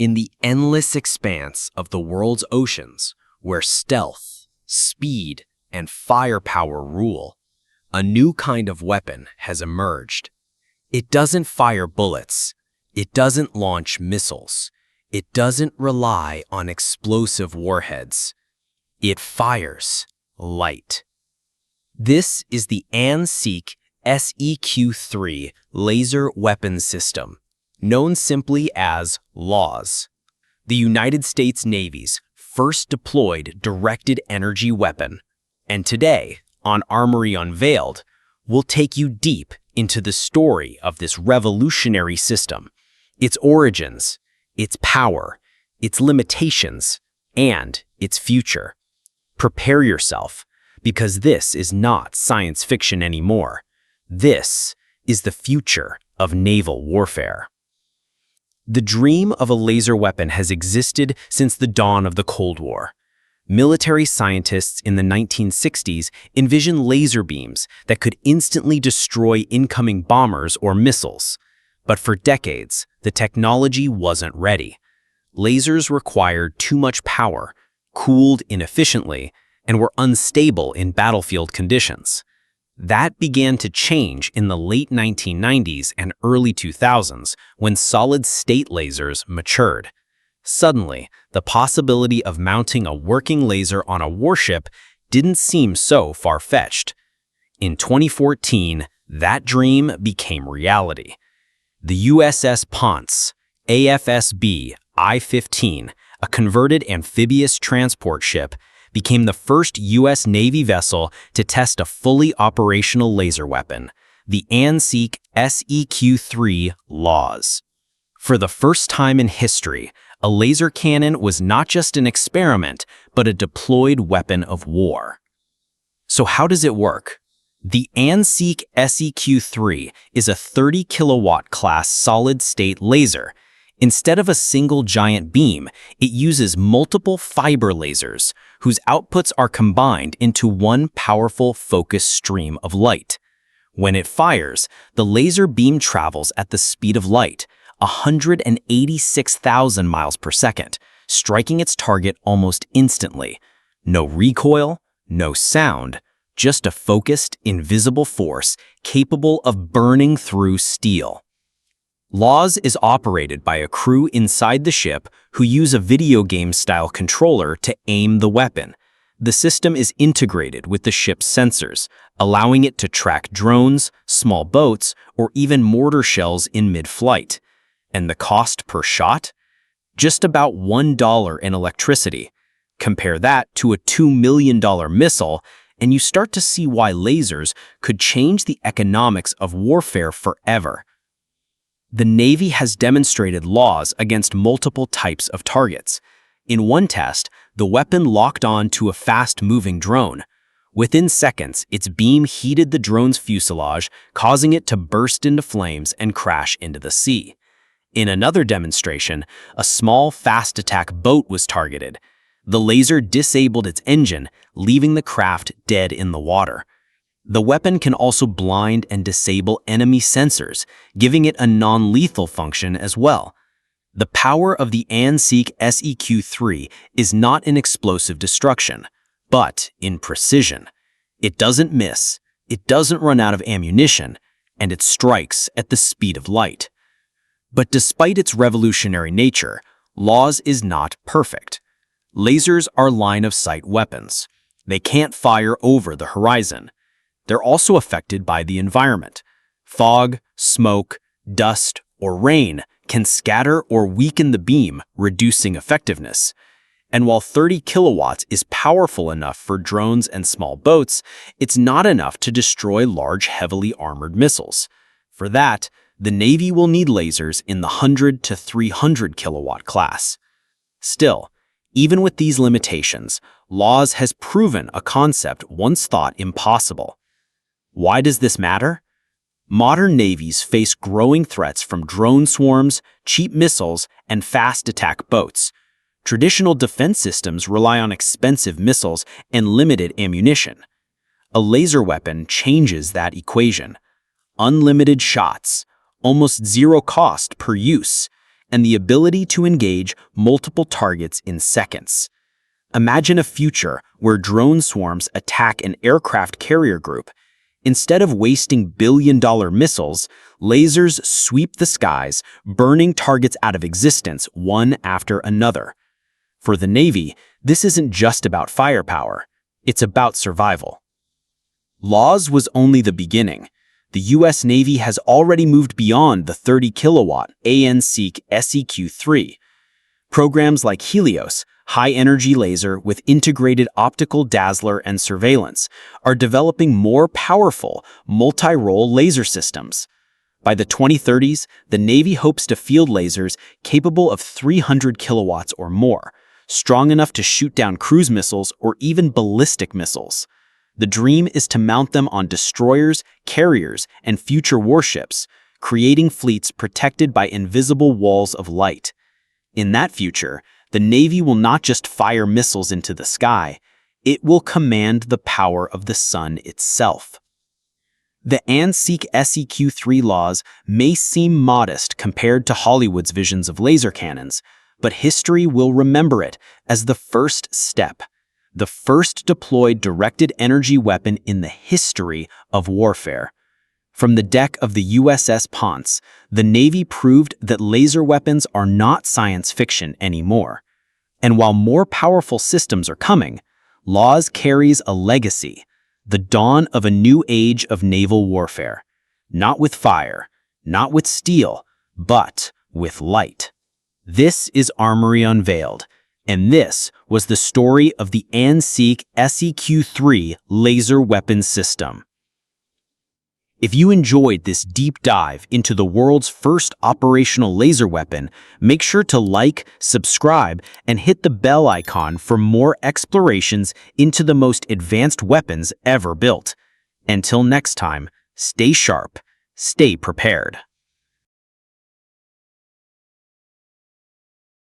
In the endless expanse of the world's oceans, where stealth, speed, and firepower rule, a new kind of weapon has emerged. It doesn't fire bullets. It doesn't launch missiles. It doesn't rely on explosive warheads. It fires light. This is the SEQ-3 Laser Weapon System, known simply as LAWS. The United States Navy's first deployed directed energy weapon. And today, on Armory Unveiled, we'll take you deep into the story of this revolutionary system, its origins, its power, its limitations, and its future. Prepare yourself, because this is not science fiction anymore. This is the future of naval warfare. The dream of a laser weapon has existed since the dawn of the Cold War. Military scientists in the 1960s envisioned laser beams that could instantly destroy incoming bombers or missiles. But for decades, the technology wasn't ready. Lasers required too much power, cooled inefficiently, and were unstable in battlefield conditions. That began to change in the late 1990s and early 2000s when solid-state lasers matured. Suddenly, the possibility of mounting a working laser on a warship didn't seem so far-fetched. In 2014, that dream became reality. The USS Ponce, AFSB I-15, a converted amphibious transport ship, became the first U.S. Navy vessel to test a fully operational laser weapon, the ANSEQ SEQ-3 LAWS. For the first time in history, a laser cannon was not just an experiment, but a deployed weapon of war. So how does it work? The ANSEQ SEQ-3 is a 30-kilowatt class solid-state laser. Instead of a single giant beam, it uses multiple fiber lasers, whose outputs are combined into one powerful focused stream of light. When it fires, the laser beam travels at the speed of light, 186,000 miles per second, striking its target almost instantly. No recoil, no sound, just a focused, invisible force capable of burning through steel. LAWS is operated by a crew inside the ship who use a video game-style controller to aim the weapon. The system is integrated with the ship's sensors, allowing it to track drones, small boats, or even mortar shells in mid-flight. And the cost per shot? Just about $1 in electricity. Compare that to a $2 million missile, and you start to see why lasers could change the economics of warfare forever. The Navy has demonstrated LAWS against multiple types of targets. In one test, the weapon locked on to a fast-moving drone. Within seconds, its beam heated the drone's fuselage, causing it to burst into flames and crash into the sea. In another demonstration, a small, fast-attack boat was targeted. The laser disabled its engine, leaving the craft dead in the water. The weapon can also blind and disable enemy sensors, giving it a non-lethal function as well. The power of the ANSEQ SEQ-3 is not in explosive destruction, but in precision. It doesn't miss, it doesn't run out of ammunition, and it strikes at the speed of light. But despite its revolutionary nature, LAWS is not perfect. Lasers are line-of-sight weapons. They can't fire over the horizon. They're also affected by the environment. Fog, smoke, dust, or rain can scatter or weaken the beam, reducing effectiveness. And while 30 kilowatts is powerful enough for drones and small boats, it's not enough to destroy large, heavily armored missiles. For that, the Navy will need lasers in the 100 to 300 kilowatt class. Still, even with these limitations, LAWS has proven a concept once thought impossible. Why does this matter? Modern navies face growing threats from drone swarms, cheap missiles, and fast-attack boats. Traditional defense systems rely on expensive missiles and limited ammunition. A laser weapon changes that equation. Unlimited shots, almost zero cost per use, and the ability to engage multiple targets in seconds. Imagine a future where drone swarms attack an aircraft carrier group. Instead of wasting billion-dollar missiles, lasers sweep the skies, burning targets out of existence one after another. For the Navy, this isn't just about firepower. It's about survival. LAWS was only the beginning. The U.S. Navy has already moved beyond the 30-kilowatt AN/SEQ SEQ-3. Programs like Helios, high-energy laser with integrated optical dazzler and surveillance, are developing more powerful, multi-role laser systems. By the 2030s, the Navy hopes to field lasers capable of 300 kilowatts or more, strong enough to shoot down cruise missiles or even ballistic missiles. The dream is to mount them on destroyers, carriers, and future warships, creating fleets protected by invisible walls of light. In that future, the Navy will not just fire missiles into the sky, it will command the power of the sun itself. The AN/SEQ SEQ-3 laws may seem modest compared to Hollywood's visions of laser cannons, but history will remember it as the first step, the first deployed directed energy weapon in the history of warfare. From the deck of the USS Ponce, the Navy proved that laser weapons are not science fiction anymore. And while more powerful systems are coming, LAWS carries a legacy, the dawn of a new age of naval warfare. Not with fire, not with steel, but with light. This is Armory Unveiled, and this was the story of the AN/SEQ SEQ-3 Laser Weapon System. If you enjoyed this deep dive into the world's first operational laser weapon, make sure to like, subscribe, and hit the bell icon for more explorations into the most advanced weapons ever built. Until next time, stay sharp, stay prepared.